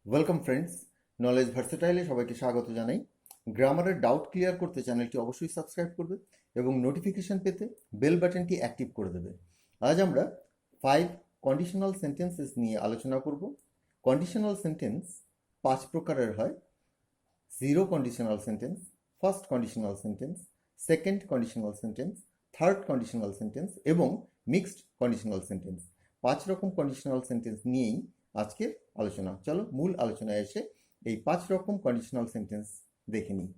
Welcome friends, knowledge ভার্সেটাইলে সবাইকে স্বাগত জানাই। গ্রামারের ডাউট ক্লিয়ার করতে চ্যানেলটি অবশ্যই সাবস্ক্রাইব করবে এবং নোটিফিকেশন পেতে বেল বাটনটি অ্যাক্টিভ করে দেবে। আজ আমরা 5 কন্ডিশনাল সেন্টেন্সেস নিয়ে আলোচনা করব। কন্ডিশনাল সেন্টেন্স 5 প্রকারের হয়: zero conditional sentence, first conditional sentence, second conditional sentence, third conditional sentence এবং মিক্সড কন্ডিশনাল সেন্টেন্স। 5 রকম কন্ডিশনাল সেন্টেন্স নিয়েই আজকের আলোচনা। চলো মূল আলোচনায় এসে এই 5 রকম কন্ডিশনাল সেন্টেন্স দেখে নিই।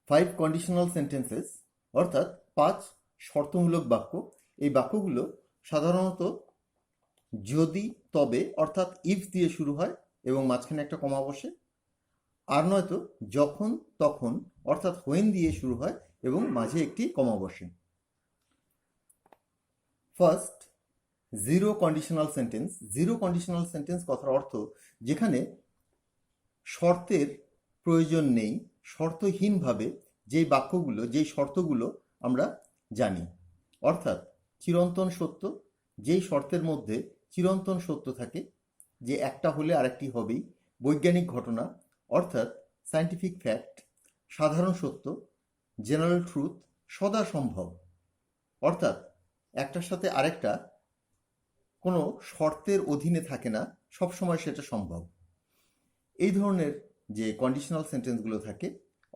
5 কন্ডিশনাল সেন্টেন্সেস অর্থাৎ 5 শর্তমূলক বাক্য। এই বাক্যগুলো সাধারণত যদি, তবে অর্থাৎ ইফ দিয়ে শুরু হয় এবং মাঝখানে একটা কমা বসে, আর নয়তো যখন তখন অর্থাৎ হোয়েন দিয়ে শুরু হয় এবং মাঝে একটি কমা বসে। First, zero conditional sentence. Zero conditional sentence কথার অর্থ যেখানে শর্তের প্রয়োজন নেই, শর্তহীনভাবে যেই বাক্যগুলো, যেই শর্তগুলো আমরা জানি, অর্থাৎ চিরন্তন সত্য, যেই শর্তের মধ্যে চিরন্তন সত্য থাকে, যে একটা হলে আরেকটি হবেই, বৈজ্ঞানিক ঘটনা অর্থাৎ সায়েন্টিফিক ফ্যাক্ট, সাধারণ সত্য, জেনারেল ট্রুথ, সদা সম্ভব অর্থাৎ একটার সাথে আরেকটা কোনো শর্তের অধীনে থাকে না, সবসময় সেটা সম্ভব। এই ধরনের যে কন্ডিশনাল সেন্টেন্সগুলো থাকে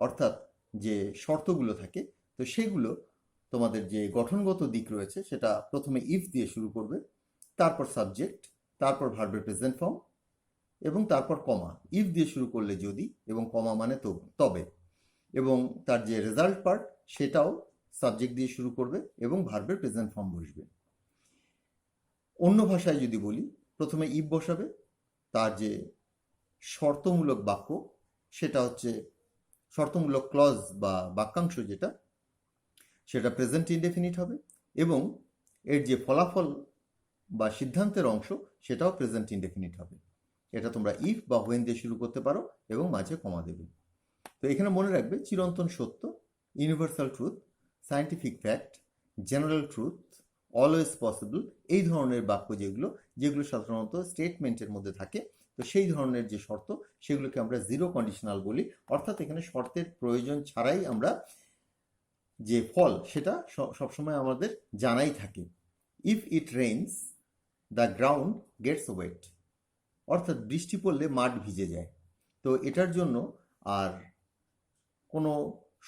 অর্থাৎ যে শর্তগুলো থাকে, তো সেগুলো তোমাদের যে গঠনগত দিক রয়েছে সেটা প্রথমে ইফ দিয়ে শুরু করবে, তারপর সাবজেক্ট, তারপর ভার্বের প্রেজেন্ট ফর্ম এবং তারপর কমা। ইফ দিয়ে শুরু করলে যদি এবং কমা মানে তবে, এবং তার যে রেজাল্ট পার্ট সেটাও সাবজেক্ট দিয়ে শুরু করবে এবং ভার্বের প্রেজেন্ট ফর্ম বসবে। অন্য ভাষায় যদি বলি, প্রথমে ইফ বসাবে, তার যে শর্তমূলক বাক্য সেটা হচ্ছে শর্তমূলক ক্লজ বা বাক্যাংশ যেটা, সেটা প্রেজেন্ট ইনডেফিনিট হবে এবং এর যে ফলাফল বা সিদ্ধান্তের অংশ সেটাও প্রেজেন্ট ইনডেফিনিট হবে। এটা তোমরা ইফ বা হোয়েন দিয়ে শুরু করতে পারো এবং মাঝে কমা দেবে। তো এখানে মনে রাখবে চিরন্তন সত্য, universal truth, scientific fact, general truth, always possible, এই ধরনের বাক্য যেগুলো সাধারণত স্টেটমেন্টের মধ্যে থাকে, তো সেই ধরনের যে শর্ত সেগুলোকে আমরা জিরো কন্ডিশনাল বলি। অর্থাৎ এখানে শর্তের প্রয়োজন ছাড়াই আমরা যে ফল সেটা সবসময় আমাদের জানাই থাকে। If it rains the ground gets wet, অর্থাৎ বৃষ্টি পড়লে মাঠ ভিজে যায়। তো এটার জন্য আর কোনো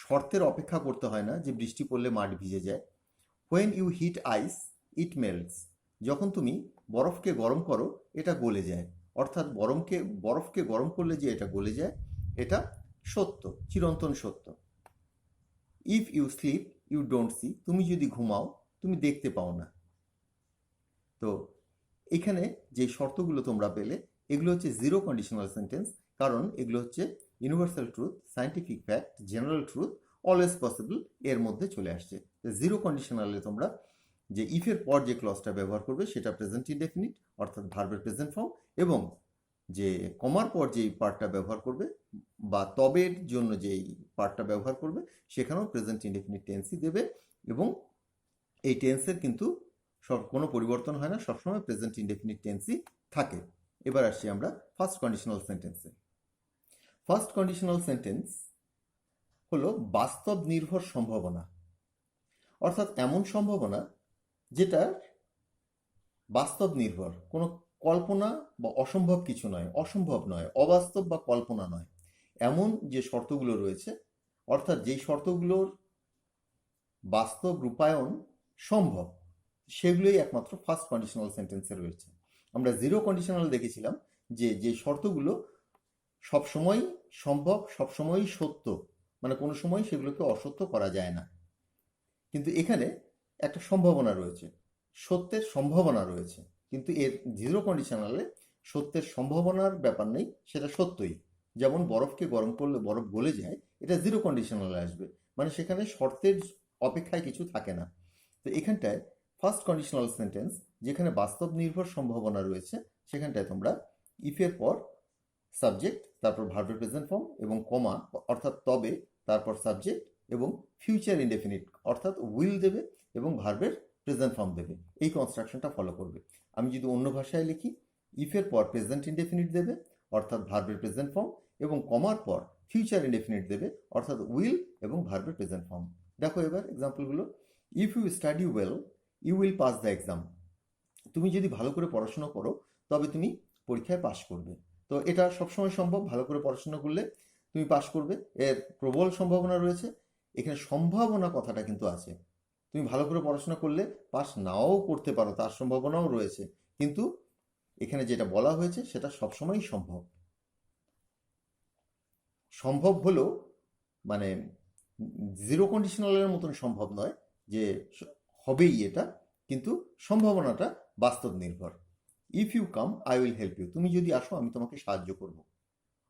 শর্তের অপেক্ষা করতে হয় না যে বৃষ্টি পড়লে মাঠ ভিজে যায়। When you heat ice it melts, যখন তুমি বরফকে গরম করো এটা গলে যায়। অর্থাৎ বরফকে গরম করলে যে এটা গলে যায়, এটা সত্য, চিরন্তন সত্য। If you sleep you don't see, তুমি যদি ঘুমাও তুমি দেখতে পাও না। তো এখানে যে শর্তগুলো তোমরা পেলে এগুলো হচ্ছে জিরো কন্ডিশনাল সেন্টেন্স, কারণ এগুলো হচ্ছে universal truth, scientific fact, general truth, always possible এর মধ্যে চলে আসছে। জিরো কন্ডিশনালে তোমরা যে ইফের পর যে ক্লজটা ব্যবহার করবে সেটা প্রেজেন্ট ইনডেফিনিট অর্থাৎ ভার্বের প্রেজেন্ট ফর্ম, এবং যে কমার পর যেই পার্টটা ব্যবহার করবে বা তবের জন্য যেই পার্টটা ব্যবহার করবে সেখানেও প্রেজেন্ট ইনডেফিনিট টেন্সই দেবে, এবং এই টেন্সের কিন্তু কোনো পরিবর্তন হয় না, সবসময় প্রেজেন্ট ইনডেফিনিট টেন্সই থাকে। এবার আসছি আমরা ফার্স্ট কন্ডিশনাল সেন্টেন্সে। ফার্স্ট কন্ডিশনাল সেন্টেন্স হলো বাস্তব নির্ভর সম্ভাবনা, অর্থাৎ এমন সম্ভাবনা যেটা বাস্তব নির্ভর, কোনো কল্পনা বা অসম্ভব কিছু নয়, অসম্ভব নয়, অবাস্তব বা কল্পনা নয়, এমন যে শর্তগুলো রয়েছে, অর্থাৎ যেই শর্তগুলোর বাস্তব রূপায়ণ সম্ভব, সেগুলোই একমাত্র ফার্স্ট কন্ডিশনাল সেন্টেন্সে রয়েছে। আমরা জিরো কন্ডিশনাল দেখেছিলাম যে শর্তগুলো সবসময় সম্ভব, সবসময়ই সত্য, মানে কোনো সময় সেগুলোকে অসত্য করা যায় না। কিন্তু এখানে একটা সম্ভাবনা রয়েছে, সত্যের সম্ভাবনা রয়েছে, কিন্তু এর জিরো কন্ডিশনালে সত্যের সম্ভাবনার ব্যাপার নেই, সেটা সত্যই। যেমন বরফকে গরম করলে বরফ গলে যায়, এটা জিরো কন্ডিশনালে আসবে, মানে সেখানে শর্তের অপেক্ষায় কিছু থাকে না। তো এখানটায় ফার্স্ট কন্ডিশনাল সেন্টেন্স যেখানে বাস্তব নির্ভর সম্ভাবনা রয়েছে, সেখানটায় তোমরা ইফের পর সাবজেক্ট, তারপর ভার্বের প্রেজেন্ট ফর্ম এবং কমা অর্থাৎ তবে, তারপর সাবজেক্ট এবং ফিউচার ইনডেফিনিট অর্থাৎ উইল দেবে এবং ভার্বের প্রেজেন্ট ফর্ম দেবে। এই কনস্ট্রাকশনটা ফলো করবে। আমি যদি অন্য ভাষায় লিখি, ইফের পর প্রেজেন্ট ইনডেফিনিট দেবে অর্থাৎ ভার্বের প্রেজেন্ট ফর্ম, এবং কমার পর ফিউচার ইনডেফিনিট দেবে অর্থাৎ উইল এবং ভার্বের প্রেজেন্ট ফর্ম। দেখো এবার এক্সাম্পলগুলো। If you study well you will pass the exam. তুমি যদি ভালো করে পড়াশোনা করো তবে তুমি পরীক্ষায় পাশ করবে। তো এটা সবসময় সম্ভব, ভালো করে পড়াশোনা করলে তুমি পাশ করবে, এর প্রবল সম্ভাবনা রয়েছে। এখানে সম্ভাবনা কথাটা কিন্তু আছে, তুমি ভালো করে পড়াশোনা করলে পাশ নাও করতে পারো, তার সম্ভাবনাও রয়েছে, কিন্তু এখানে যেটা বলা হয়েছে সেটা সবসময়ই সম্ভব। সম্ভব হলেও মানে জিরো কন্ডিশনালের মতন সম্ভব নয় যে হবেই এটা, কিন্তু সম্ভাবনাটা বাস্তব নির্ভর। If you come I will help you. তুমি যদি আসো আমি তোমাকে সাহায্য করব,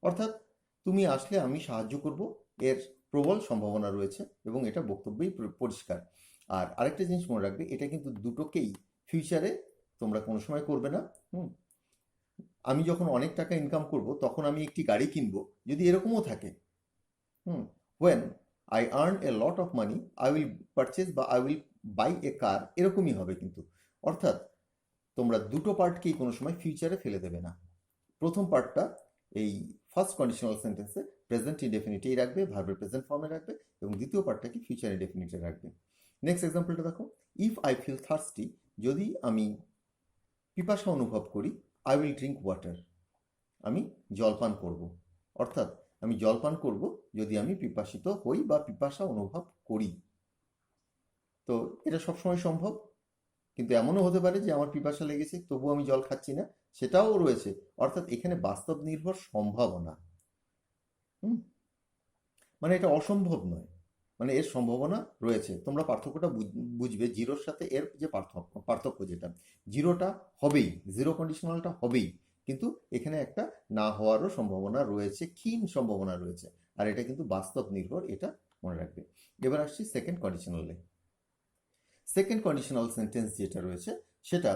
অর্থাৎ তুমি আসলে আমি সাহায্য করব, এর প্রবল সম্ভাবনা রয়েছে এবং এটা বক্তব্যেই পরিষ্কার। আর আরেকটা জিনিস মনে রাখবে, এটা কিন্তু দুটোকেই ফিউচারে তোমরা কোনো সময় করবে না। আমি যখন অনেক টাকা ইনকাম করব তখন আমি একটি গাড়ি কিনবো, যদি এরকমও থাকে when I earn a lot of money I will purchase বা I will buy a car, এরকমই হবে কিন্তু। অর্থাৎ তোমরা দুটো পার্টকেই কোনো সময় ফিউচারে ফেলে দেবে না। প্রথম পার্টটা এই ফার্স্ট কন্ডিশনাল সেন্টেন্সে প্রেজেন্ট ইনডেফিনিটেই রাখবে, ভার্বের প্রেজেন্ট ফর্মে রাখবে, এবং দ্বিতীয় পার্টটাকে ফিউচার ইনডেফিনিটে রাখবে। নেক্সট এক্সাম্পলটা দেখো। ইফ আই ফিল থার্স্টি, যদি আমি পিপাসা অনুভব করি আই উইল ড্রিঙ্ক ওয়াটার, আমি জলপান করব। অর্থাৎ আমি জলপান করব যদি আমি পিপাসিত হই বা পিপাসা অনুভব করি। তো এটা সবসময় সম্ভব, কিন্তু এমনও হতে পারে যে আমার পিপাসা লেগেছে তবুও আমি জল খাচ্ছি না, সেটাও রয়েছে। অর্থাৎ এখানে বাস্তব নির্ভর সম্ভাবনা, মানে এটা অসম্ভব নয়, মানে এর সম্ভাবনা রয়েছে। তোমরা পার্থক্যটা বুঝবে জিরোর সাথে এর যে পার্থক্য যেটা, জিরোটা হবেই, জিরো কন্ডিশনালটা হবেই, কিন্তু এখানে একটা না হওয়ারও সম্ভাবনা রয়েছে, ক্ষীণ সম্ভাবনা রয়েছে, আর এটা কিন্তু বাস্তব নির্ভর, এটা মনে রাখবে। এবার আসছি সেকেন্ড কন্ডিশনালে। সেকেন্ড কন্ডিশনাল সেন্টেন্স যেটা রয়েছে সেটা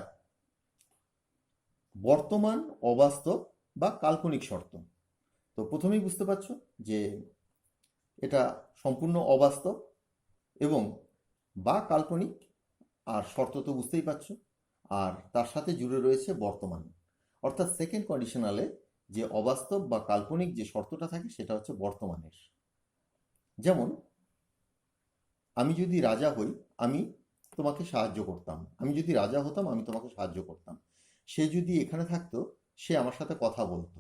বর্তমান অবাস্তব বা কাল্পনিক শর্ত। তো প্রথমেই বুঝতে পারছো যে এটা সম্পূর্ণ অবাস্তব এবং বা কাল্পনিক, আর শর্ত তো বুঝতেই পারছো, আর তার সাথে জুড়ে রয়েছে বর্তমান। অর্থাৎ সেকেন্ড কন্ডিশনালে যে অবাস্তব বা কাল্পনিক যে শর্তটা থাকে সেটা হচ্ছে বর্তমানের। যেমন আমি যদি রাজা হই আমি তোমাকে সাহায্য করতাম, আমি যদি রাজা হতাম আমি তোমাকে সাহায্য করতাম। সে যদি এখানে থাকতো সে আমার সাথে কথা বলতো।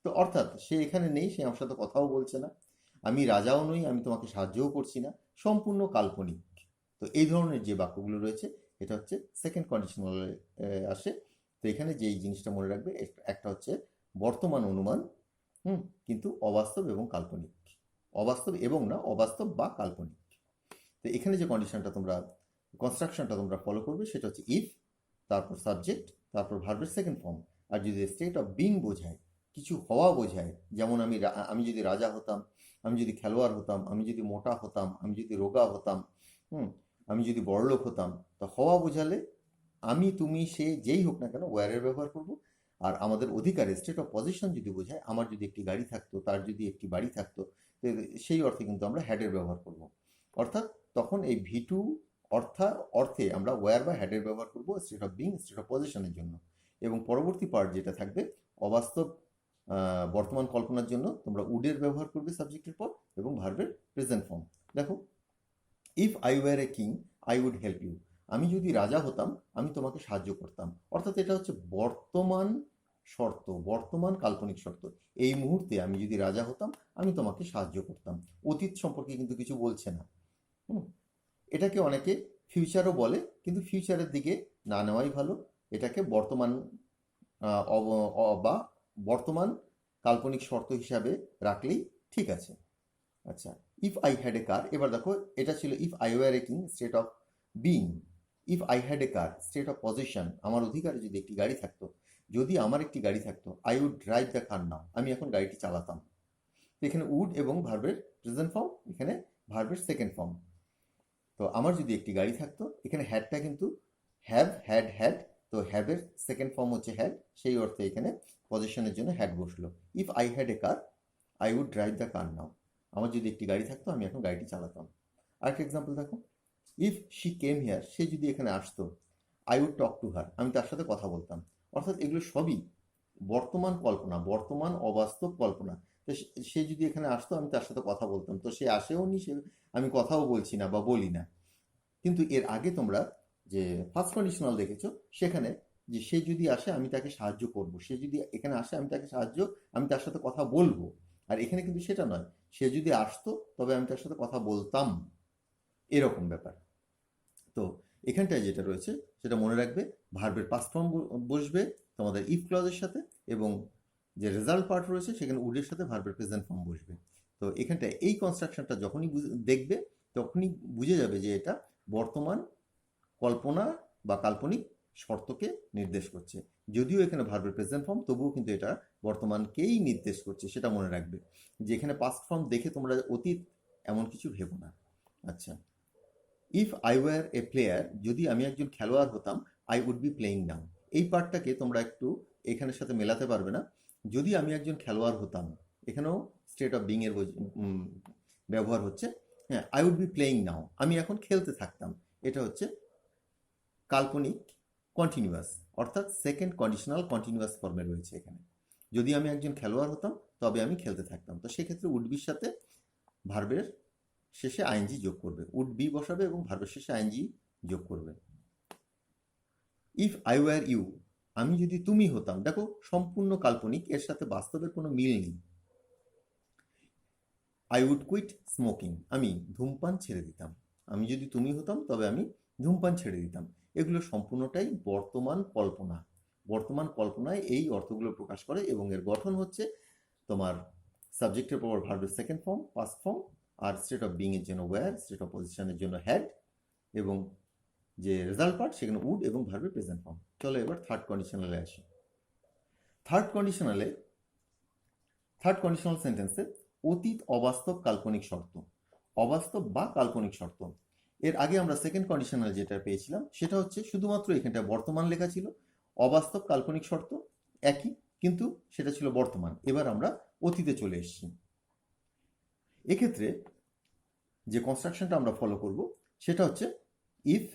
তো অর্থাৎ সে এখানে নেই, সে আমার সাথে কথাও বলছে না, আমি রাজাও নই, আমি তোমাকে সাহায্যও করছি না, সম্পূর্ণ কাল্পনিক। তো এই ধরনের যে বাক্যগুলো রয়েছে এটা হচ্ছে সেকেন্ড কন্ডিশনালে আসে। তো এখানে যেই জিনিসটা মনে রাখবে, একটা হচ্ছে বর্তমান অনুমান, কিন্তু অবাস্তব এবং কাল্পনিক, অবাস্তব এবং না, অবাস্তব বা কাল্পনিক। তো এখানে যে কন্ডিশনটা তোমরা, কনস্ট্রাকশনটা তোমরা ফলো করবে সেটা হচ্ছে ইফ, তারপর সাবজেক্ট, তারপর ভার্বের সেকেন্ড ফর্ম। আর যদি স্টেট অফ বিং বোঝায়, কিছু হওয়া বোঝায়, যেমন আমি যদি রাজা হতাম, আমি যদি খেলোয়াড় হতাম, আমি যদি মোটা হতাম, আমি যদি রোগা হতাম, আমি যদি বড়লোক হতাম, তো হওয়া বোঝালে আমি তুমি সে যেই হোক না কেন ওয়ারের ব্যবহার করব। আর আমাদের অধিকারে স্টেট অফ পজিশন যদি বোঝায়, আমার যদি একটি গাড়ি থাকতো, তার যদি একটি বাড়ি থাকতো, সেই অর্থে কিন্তু আমরা হ্যাডের ব্যবহার করব। অর্থাৎ তখন এই ভি2 অর্থে আমরা ওয়ার বা হ্যাডের ব্যবহার করব state of being, state of পজিশনের জন্য। এবং পরবর্তী পার্ট যেটা থাকবে অবাস্তব বর্তমান কল্পনার জন্য তোমরা উডের ব্যবহার করবে সাবজেক্টের পর, এবং ভার্বের প্রেজেন্ট ফর্ম। দেখো, if I were a king I would help you, আমি যদি রাজা হতাম আমি তোমাকে সাহায্য করতাম। অর্থাৎ এটা হচ্ছে বর্তমান শর্ত, বর্তমান কাল্পনিক শর্ত। এই মুহূর্তে আমি যদি রাজা হতাম আমি তোমাকে সাহায্য করতাম। অতীত সম্পর্কে কিন্তু কিছু বলছে না। এটাকে অনেকে ফিউচারও বলে, কিন্তু ফিউচারের দিকে না নেওয়াই ভালো। এটাকে বর্তমান বা বর্তমান কাল্পনিক শর্ত হিসাবে রাখলেই ঠিক আছে। আচ্ছা, ইফ আই হ্যাড এ কার, এবার দেখো এটা ছিল if I were a king, state of being. If I had a car, state of position, আমার অধিকারে যদি একটি গাড়ি থাকতো, যদি আমার একটি গাড়ি থাকতো, I would drive the car now, আমি এখন গাড়িটি চালাতাম। এখানে উড এবং ভার্বের প্রেজেন্ট ফর্ম, এখানে ভার্বের সেকেন্ড ফর্ম। তো আমার যদি একটি গাড়ি থাকতো, এখানে হ্যাডটা কিন্তু হ্যাভ, হ্যাড, হ্যাড, তো হ্যাভের সেকেন্ড ফর্ম হচ্ছে হ্যাড, সেই অর্থে এখানে পজিশনের জন্য হ্যাড বসলো। If I had a car I would drive the car now, আমার যদি একটি গাড়ি থাকতো আমি এখন গাড়িটি চালাতাম। আরেকটা এক্সাম্পল দেখো, ইফ শি কেম হিয়ার, সে যদি এখানে আসতো, I would talk to her, আমি তার সাথে কথা বলতাম। অর্থাৎ এগুলো সবই বর্তমান কল্পনা, বর্তমান অবাস্তব কল্পনা। তো সে যদি এখানে আসতো আমি তার সাথে কথা বলতাম, তো সে আসেও নি, সে আমি কথাও বলছি না বা বলি না। কিন্তু এর আগে তোমরা যে ফার্স্ট কন্ডিশনাল দেখেছো, সেখানে যে সে যদি আসে আমি তাকে সাহায্য করব, সে যদি এখানে আসে আমি তাকে আমি তার সাথে কথা বলবো। আর এখানে কিন্তু সেটা নয়, সে যদি আসতো তবে আমি তার সাথে কথা বলতাম, এরকম ব্যাপার। তো এখানটায় যেটা রয়েছে সেটা মনে রাখবে, ভার্বের পাস্ট ফর্ম বসবে তোমাদের ইফ ক্লজের সাথে, এবং যে রেজাল্ট পার্ট রয়েছে সেখানে উডের সাথে ভার্বের প্রেজেন্ট ফর্ম বসবে। তো এখানটায় এই কনস্ট্রাকশনটা যখনই দেখবে তখনই বুঝে যাবে যে এটা বর্তমান কল্পনা বা কাল্পনিক শর্তকে নির্দেশ করছে। যদিও এখানে ভার্বের প্রেজেন্ট ফর্ম, তবুও কিন্তু এটা বর্তমানকেই নির্দেশ করছে, সেটা মনে রাখবে। যে এখানে পাস্ট ফর্ম দেখে তোমরা অতীত এমন কিছু ভেবো না। আচ্ছা, if I were a player, যদি আমি একজন খেলোয়াড় হতাম, I would be playing now. এই পার্টটাকে তোমরা একটু এখানের সাথে মেলাতে পারবে না। যদি আমি একজন খেলোয়াড় হতাম, এখানেও স্টেট অফ বিং এর ব্যবহার হচ্ছে। হ্যাঁ, I would be playing now, আমি এখন খেলতে থাকতাম। এটা হচ্ছে কাল্পনিক কন্টিনিউয়াস, অর্থাৎ সেকেন্ড কন্ডিশনাল কন্টিনিউয়াস ফর্মে রয়েছে এখানে। যদি আমি একজন খেলোয়াড় হতাম তবে আমি খেলতে থাকতাম, তো সেক্ষেত্রে উড বির সাথে ভার্বের শেষে আইএনজি যোগ করবে, উড বি বসাবে এবং ভার্বের শেষে আইএনজি যোগ করবে। ইফ আই ওয়ার ইউ, আমি যদি তুমি হতাম, দেখো সম্পূর্ণ কাল্পনিক, এর সাথে বাস্তবের কোনো মিল নেই। আই উড কুইট স্মোকিং, আমি ধূমপান ছেড়ে দিতাম। আমি যদি তুমি হতাম তবে আমি ধূমপান ছেড়ে দিতাম। এগুলো সম্পূর্ণটাই বর্তমান কল্পনা। বর্তমান কল্পনায় এই অর্থগুলো প্রকাশ করে, এবং এর গঠন হচ্ছে তোমার সাবজেক্টের পর ভার্বের সেকেন্ড ফর্ম, পাস্ট ফর্ম, আর স্টেট অফ বিং এর জন্য ওয়্যার, স্টেট অফ পজিশনের জন্য হ্যাড, এবং যে রেজাল্ট পার্ট সেখানে উড এবং ভার্বের প্রেজেন্ট ফর্ম। চলো এবার থার্ড কন্ডিশনালে আসি। থার্ড কন্ডিশনাল সেন্টেন্সে অতীত অবাস্তব কাল্পনিক শর্ত, অবাস্তব বা কাল্পনিক শর্ত। এর আগে আমরা সেকেন্ড কন্ডিশনাল যেটা পেয়েছিলাম সেটা হচ্ছে শুধুমাত্র এখানটা বর্তমান লেখা ছিল, অবাস্তব কাল্পনিক শর্ত একই, কিন্তু সেটা ছিল বর্তমান। এবার আমরা অতীতে চলে এসেছি। এক্ষেত্রে যে কনস্ট্রাকশনটা আমরা ফলো করব সেটা হচ্ছে ইফ,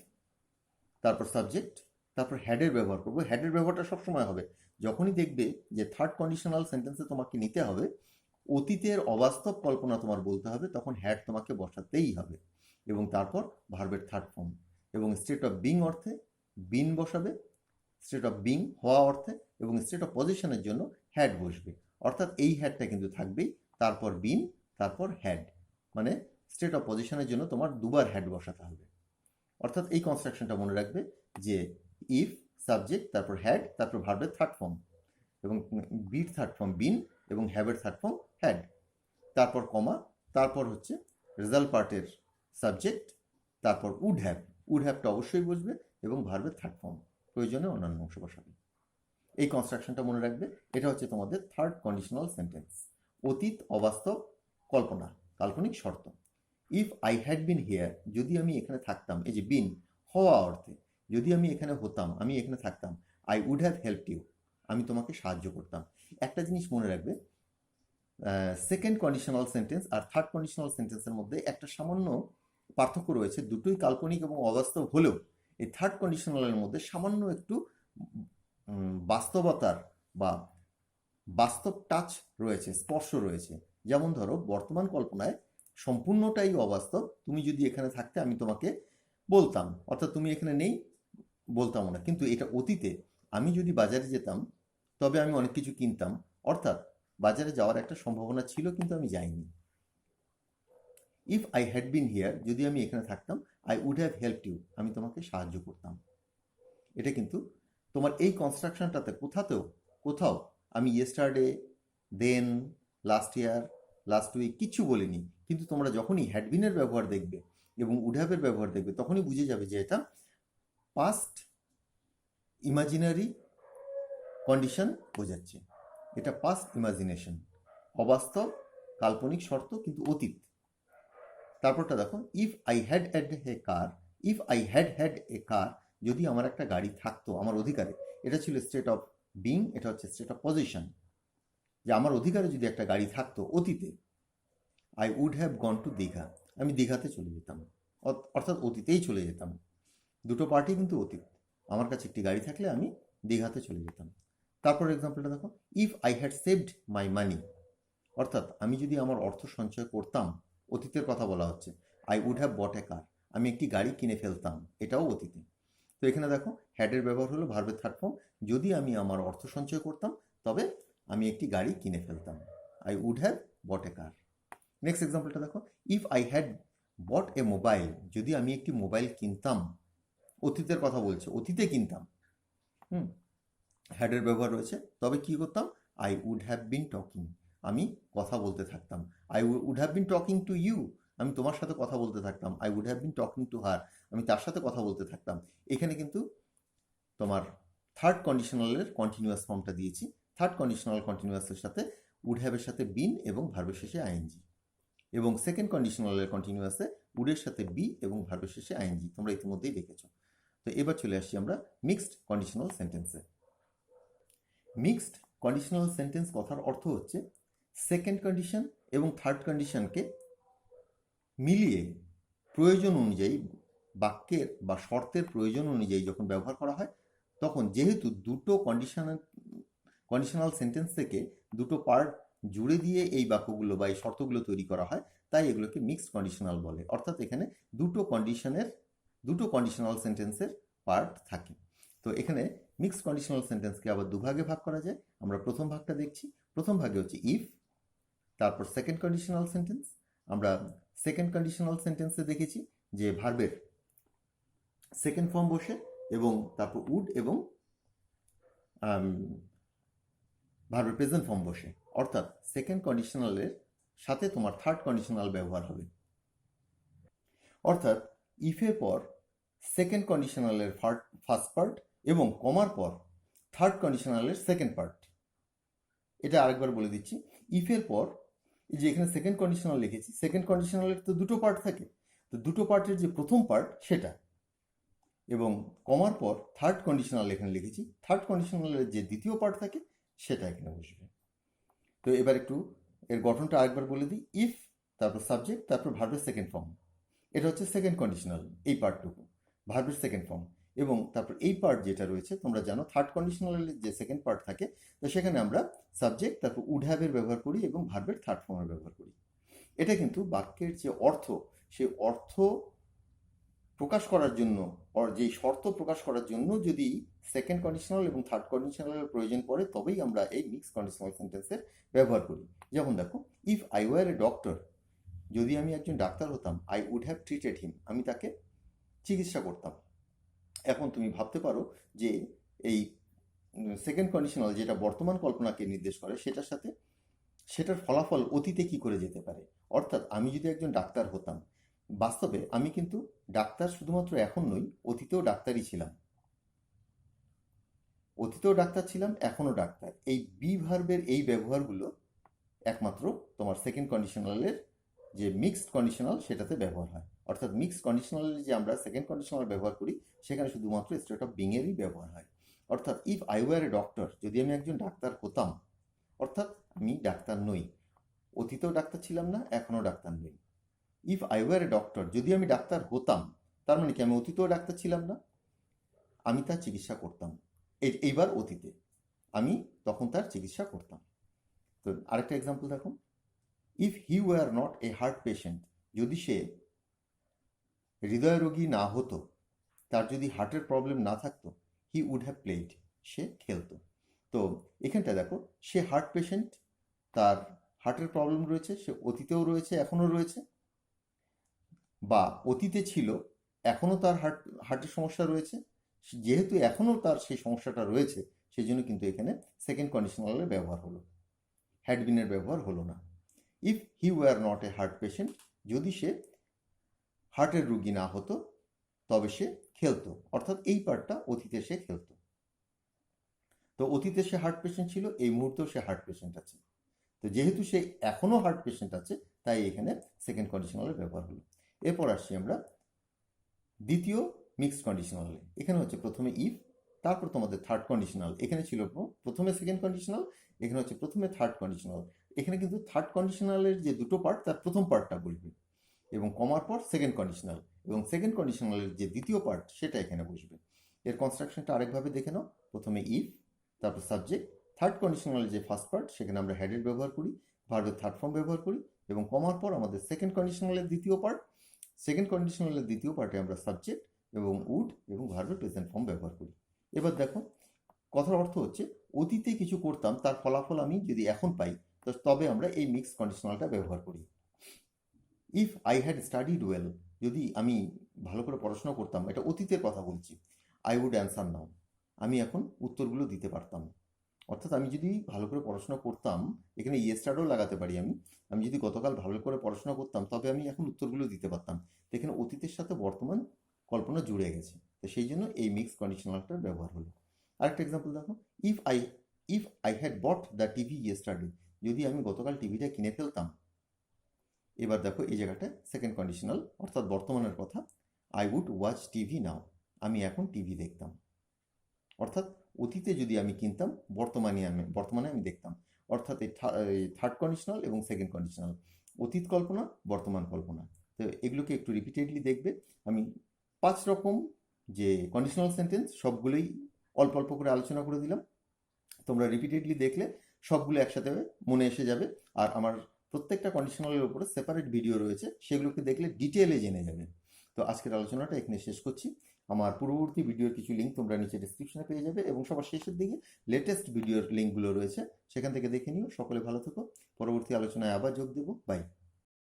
তারপর সাবজেক্ট, তারপর হ্যাডের ব্যবহার করবো। হ্যাডের ব্যবহারটা সবসময় হবে যখনই দেখবে যে থার্ড কন্ডিশনাল সেন্টেন্সে তোমাকে নিতে হবে অতীতের অবাস্তব কল্পনা তোমার বলতে হবে, তখন হ্যাড তোমাকে বসাতেই হবে, এবং তারপর ভার্বের থার্ড ফর্ম, এবং স্টেট অফ বিং অর্থে বিন বসাবে, স্টেট অফ বিং হওয়া অর্থে, এবং স্টেট অফ পজিশনের জন্য হ্যাড বসবে। অর্থাৎ এই হ্যাডটা কিন্তু থাকবেই, তারপর বিন, তারপর হ্যাড, মানে স্টেট অফ পজিশনের জন্য তোমার দুবার হ্যাড বসাতে হবে। অর্থাৎ এই কনস্ট্রাকশনটা মনে রাখবে যে ইফ, সাবজেক্ট, তারপর হ্যাড, তারপর ভার্বের থার্ড ফর্ম, এবং বির থার্ড ফর্ম বিন, এবং হ্যাভের থার্ড ফর্ম হ্যাড, তারপর কমা, তারপর হচ্ছে রেজাল্ট পার্টের সাবজেক্ট, তারপর উড হ্যাভটা অবশ্যই বসবে, এবং ভার্বের থার্ড ফর্ম, প্রয়োজনে অন্যান্য অংশ বসাবে। এই কনস্ট্রাকশনটা মনে রাখবে। এটা হচ্ছে তোমাদের থার্ড কন্ডিশনাল সেন্টেন্স, অতীত অবাস্তব কল্পনা, কাল্পনিক শর্ত। If I had been here, যদি আমি এখানে থাকতাম, এই যে বিন হওয়া অর্থে, যদি আমি এখানে হতাম, আমি এখানে থাকতাম, I would have helped you, আমি তোমাকে সাহায্য করতাম। একটা জিনিস মনে রাখবে, সেকেন্ড কন্ডিশনাল সেন্টেন্স আর থার্ড কন্ডিশনাল সেন্টেন্সের মধ্যে একটা সামান্য পার্থক্য রয়েছে। দুটোই কাল্পনিক এবং অবাস্তব হলেও এই থার্ড কন্ডিশনালের মধ্যে সামান্য একটু বাস্তবতার বা বাস্তব টাচ রয়েছে, স্পর্শ রয়েছে। যেমন ধরো বর্তমান কল্পনায় সম্পূর্ণটাই অবাস্তব, তুমি যদি এখানে থাকতে আমি তোমাকে বলতাম, অর্থাৎ তুমি এখানে নেই বলতাম না। কিন্তু এটা অতীতে, আমি যদি বাজারে যেতাম তবে আমি অনেক কিছু কিনতাম, অর্থাৎ বাজারে যাওয়ার একটা সম্ভাবনা ছিল কিন্তু আমি যাইনি। If I had been here, যদি আমি এখানে থাকতাম, I would have helped you, আমি তোমাকে সাহায্য করতাম। এটা কিন্তু তোমার এই কনস্ট্রাকশনটাতে কোথাও আমি ইয়েস্টারডে, দেন, লাস্ট ইয়ার, লাস্ট উইক কিচ্ছু বলিনি। কিন্তু তোমরা যখনই হ্যাডবিনের ব্যবহার দেখবে এবং উড হ্যাভের ব্যবহার দেখবে তখনই বুঝে যাবে যে এটা পাস্ট ইমাজিনারি কন্ডিশন বোঝাচ্ছে, এটা পাস্ট ইমাজিনেশন, অবাস্তব কাল্পনিক শর্ত কিন্তু অতীত। তারপরটা দেখো, if I had had a car, যদি আমার একটা গাড়ি থাকতো আমার অধিকারে, এটা ছিল স্টেট অফ বিং, এটা হচ্ছে স্টেট অফ পজিশন, যে আমার অধিকারে যদি একটা গাড়ি থাকতো অতীতে। I would have gone to Digha, আমি দীঘাতে চলে যেতাম, অর্থাৎ অতীতেই চলে যেতাম। দুটো পার্টি কিন্তু অতীত। আমার কাছে একটি গাড়ি থাকলে আমি দীঘাতে চলে যেতাম। তারপর এক্সাম্পলটা দেখো, if I had saved my money, অর্থাৎ আমি যদি আমার অর্থ সঞ্চয় করতাম, অতীতের কথা বলা হচ্ছে। I would have bought a কার, আমি একটি গাড়ি কিনে ফেলতাম, এটাও অতীতে। তো এখানে দেখো হ্যাডের ব্যবহার হলো ভার্বের থার্ড ফর্ম, যদি আমি আমার অর্থ সঞ্চয় করতাম তবে আমি একটি গাড়ি কিনে ফেলতাম। I would have bought a car. Next এক্সাম্পলটা দেখো, if I had bought a mobile, যদি আমি একটি মোবাইল কিনতাম, অতীতের কথা বলছে, অতীতে কিনতাম। হ্যাডের ব্যবহার রয়েছে, তবে কি করতাম? I would have been talking, আমি কথা বলতে থাকতাম। I would have been talking to you, আমি তোমার সাথে কথা বলতে থাকতাম। I would have been talking to her, আমি তার সাথে কথা বলতে থাকতাম। এখানে কিন্তু তোমার থার্ড কন্ডিশনালের কন্টিনিউয়াস ফর্মটা দিয়েছি। থার্ড কন্ডিশনাল কন্টিনিউয়াসের সাথে উড হ্যাভের সাথে বিন এবং ভার্বের শেষে আইএনজি, এবং সেকেন্ড কন্ডিশনালের কন্টিনিউয়াসে উডের সাথে বি এবং ভার্বের শেষে আইএনজি, তোমরা ইতিমধ্যেই দেখেছো। তো এবার চলে আসছি আমরা মিক্সড কন্ডিশনাল সেন্টেন্সে। মিক্সড কন্ডিশনাল সেন্টেন্স কথার অর্থ হচ্ছে সেকেন্ড কন্ডিশন এবং থার্ড কন্ডিশনকে মিলিয়ে প্রয়োজন অনুযায়ী, বাক্যের বা শর্তের প্রয়োজন অনুযায়ী যখন ব্যবহার করা হয়, তখন যেহেতু দুটো কন্ডিশনাল সেন্টেন্স থেকে দুটো পার্ট জুড়ে দিয়ে এই বাক্যগুলো বা এই শর্তগুলো তৈরি করা হয়, তাই এগুলোকে মিক্সড কন্ডিশনাল বলে। অর্থাৎ এখানে দুটো কন্ডিশনাল সেন্টেন্সের পার্ট থাকে। তো এখানে মিক্সড কন্ডিশনাল সেন্টেন্সকে আবার দুভাগে ভাগ করা যায়। আমরা প্রথম ভাগটা দেখছি। প্রথম ভাগে হচ্ছে ইফ, তারপর সেকেন্ড কন্ডিশনাল সেন্টেন্স। আমরা সেকেন্ড কন্ডিশনাল সেন্টেন্সে দেখেছি যে ভার্বের সেকেন্ড ফর্ম বসে এবং তারপর উড এবং ভার্বের প্রেজেন্ট ফর্ম বসে, অর্থাৎ সেকেন্ড কন্ডিশনালের সাথে তোমার থার্ড কন্ডিশনাল ব্যবহার হবে। অর্থাৎ ইফের পর সেকেন্ড কন্ডিশনালের ফার্স্ট পার্ট এবং কমার পর থার্ড কন্ডিশনালের সেকেন্ড পার্ট। এটা আরেকবার বলে দিচ্ছি, ইফের পর যে এখানে সেকেন্ড কন্ডিশনাল লিখেছি, সেকেন্ড কন্ডিশনালের তো দুটো পার্ট থাকে, তো দুটো পার্টের যে প্রথম পার্ট সেটা, এবং কমার পর থার্ড কন্ডিশনাল এখানে লিখেছি, থার্ড কন্ডিশনালের যে দ্বিতীয় পার্ট থাকে সেটা এখানে বসবে। তো এবার একটু এর গঠনটা আরেকবার বলে দিই, ইফ তারপর সাবজেক্ট তারপর ভার্বের সেকেন্ড ফর্ম, এটা হচ্ছে সেকেন্ড কন্ডিশনাল, এই পার্টটুকু ভার্বের সেকেন্ড ফর্ম, এবং তারপর এই পার্ট যেটা রয়েছে তোমরা জানো থার্ড কন্ডিশনালের যে সেকেন্ড পার্ট থাকে, তো সেখানে আমরা সাবজেক্ট তারপর উড হ্যাভের ব্যবহার করি এবং ভার্বের থার্ড ফর্মের ব্যবহার করি। এটা কিন্তু বাক্যের যে অর্থ, সেই অর্থ প্রকাশ করার জন্য, যেই শর্ত প্রকাশ করার জন্য যদি সেকেন্ড কন্ডিশনাল এবং থার্ড কন্ডিশনালের প্রয়োজন পড়ে, তবেই আমরা এই মিক্সড কন্ডিশনাল সেন্টেন্সের ব্যবহার করি। যেমন দেখো, if I were a doctor, যদি আমি একজন ডাক্তার হতাম, আই উড হ্যাভ ট্রিটেড হিম, আমি তাকে চিকিৎসা করতাম। এখন তুমি ভাবতে পারো যে এই সেকেন্ড কন্ডিশনাল যেটা বর্তমান কল্পনাকে নির্দেশ করে, সেটার সাথে সেটার ফলাফল অতীতে কি করে যেতে পারে। অর্থাৎ আমি যদি একজন ডাক্তার হতাম, বাস্তবে আমি কিন্তু ডাক্তার শুধুমাত্র এখন নই, অতীতেও ডাক্তারই ছিলাম, অতীতেও ডাক্তার ছিলাম, এখনও ডাক্তার। এই বি ভার্বের এই ব্যবহারগুলো একমাত্র তোমার সেকেন্ড কন্ডিশনালের যে মিক্সড কন্ডিশনাল সেটাতে ব্যবহার হয়। অর্থাৎ মিক্সড কন্ডিশনালের যে আমরা সেকেন্ড কন্ডিশনাল ব্যবহার করি, সেখানে শুধুমাত্র স্টেট অফ বিংয়েরই ব্যবহার হয়। অর্থাৎ if I were a doctor, যদি আমি একজন ডাক্তার হতাম, অর্থাৎ আমি ডাক্তার নই, অতীতেও ডাক্তার ছিলাম না, এখনও ডাক্তার নই। If I were a doctor, যদি আমি ডাক্তার হতাম, তার মানে কি আমি অতীতেও ডাক্তার ছিলাম না, আমি তার চিকিৎসা করতাম। এইবার অতীতে আমি তখন তার চিকিৎসা করতাম। তো আরেকটা এক্সাম্পল দেখো, if he were not a heart patient, যদি সে হৃদয় রোগী না হতো, তার যদি হার্টের প্রবলেম না থাকতো, হি উড হ্যাভ প্লেড, সে খেলতো। তো এখানটা দেখো, সে হার্ট পেশেন্ট, তার হার্টের প্রবলেম রয়েছে, সে অতীতেও রয়েছে, এখনও রয়েছে, বা অতীতে ছিল, এখনও তার হার্টের সমস্যা রয়েছে। যেহেতু এখনও তার সেই সমস্যাটা রয়েছে, সেই জন্য কিন্তু এখানে সেকেন্ড কন্ডিশনালের ব্যবহার হলো, হ্যাড বিনের ব্যবহার হলো না। If he were not a heart patient, যদি সে হার্টের রুগী না হতো, তবে সে খেলতো, অর্থাৎ এই পার্টটা অতীতে সে খেলতো। তো অতীতে সে হার্ট পেশেন্ট ছিল, এই মুহূর্তেও সে হার্ট পেশেন্ট আছে। তো যেহেতু সে এখনও হার্ট পেশেন্ট আছে, তাই এখানে সেকেন্ড কন্ডিশনালের ব্যবহার হলো। এরপর আসছি আমরা দ্বিতীয় মিক্সড কন্ডিশনালে। এখানে হচ্ছে প্রথমে ইফ, তারপর তোমাদের থার্ড কন্ডিশনাল। এখানে ছিল প্রথমে সেকেন্ড কন্ডিশনাল, এখানে হচ্ছে প্রথমে থার্ড কন্ডিশনাল। এখানে কিন্তু থার্ড কন্ডিশনালের যে দুটো পার্ট, তার প্রথম পার্টটা বসবে, এবং কমার পর সেকেন্ড কন্ডিশনাল, এবং সেকেন্ড কন্ডিশনালের যে দ্বিতীয় পার্ট সেটা এখানে বসবে। এর কনস্ট্রাকশনটা আরেকভাবে দেখে নাও। প্রথমে ইফ, তারপর সাবজেক্ট, থার্ড কন্ডিশনাল যে ফার্স্ট পার্ট সেখানে আমরা হ্যাডেড ব্যবহার করি, ভার্বের থার্ড ফর্ম ব্যবহার করি, এবং কমার পর আমাদের সেকেন্ড কন্ডিশনালের দ্বিতীয় পার্ট, সেকেন্ড কন্ডিশনালের দ্বিতীয় পার্টে আমরা সাবজেক্ট এবং উড এবং ভার্বের প্রেজেন্ট ফর্ম ব্যবহার করি। এবার দেখো, কথার অর্থ হচ্ছে অতীতে কিছু করতাম তার ফলাফল আমি যদি এখন পাই, তো তবে আমরা এই মিক্স কন্ডিশনালটা ব্যবহার করি। If I had studied well, যদি আমি ভালো করে পড়াশোনা করতাম, এটা অতীতের কথা বলছি, আই উড অ্যান্সার নাও, আমি এখন উত্তরগুলো দিতে পারতাম। অর্থাৎ আমি যদি ভালো করে পড়াশোনা করতাম, এখানে ইয়েস্টারও লাগাতে পারি আমি যদি গতকাল ভালো করে পড়াশোনা করতাম তবে আমি এখন উত্তরগুলো দিতে পারতাম। তো এখানে অতীতের সাথে বর্তমান কল্পনা জুড়ে গেছে, তো সেই জন্য এই মিক্স কন্ডিশনালটার ব্যবহার হলো। আরেকটা এক্সাম্পল দেখো, if I had bot the TV yesterday, যদি আমি গতকাল টিভিটা কিনে ফেলতাম। এবার দেখো এই জায়গাটা সেকেন্ড কন্ডিশনাল, অর্থাৎ বর্তমানের কথা, I would watch TV now, আমি এখন টিভি দেখতাম। অর্থাৎ অতীতে যদি আমি কিনতাম, বর্তমানে আমি দেখতাম। অর্থাৎ এই থার্ড কন্ডিশনাল এবং সেকেন্ড কন্ডিশনাল, অতীত কল্পনা, বর্তমান কল্পনা। তো এগুলোকে একটু রিপিটেডলি দেখবে। আমি 5 রকম যে কন্ডিশনাল সেন্টেন্স সবগুলোই অল্প অল্প করে আলোচনা করে দিলাম। তোমরা রিপিটেডলি দেখলে সবগুলো একসাথে মনে এসে যাবে। আর আমার প্রত্যেকটা কন্ডিশনালের উপরে সেপারেট ভিডিও রয়েছে, সেগুলোকে দেখলে ডিটেলে জেনে যাবে। তো আজকের আলোচনাটা এখানে শেষ করছি। আমার পূর্ববর্তী ভিডিওর কিছু লিঙ্ক তোমরা নিচে ডিসক্রিপশনে পেয়ে যাবে, এবং সবার শেষের দিকে লেটেস্ট ভিডিওর লিঙ্কগুলো রয়েছে, সেখান থেকে দেখে নিও। সকলে ভালো থেকো, পরবর্তী আলোচনায় আবার যোগ দেবো। বাই।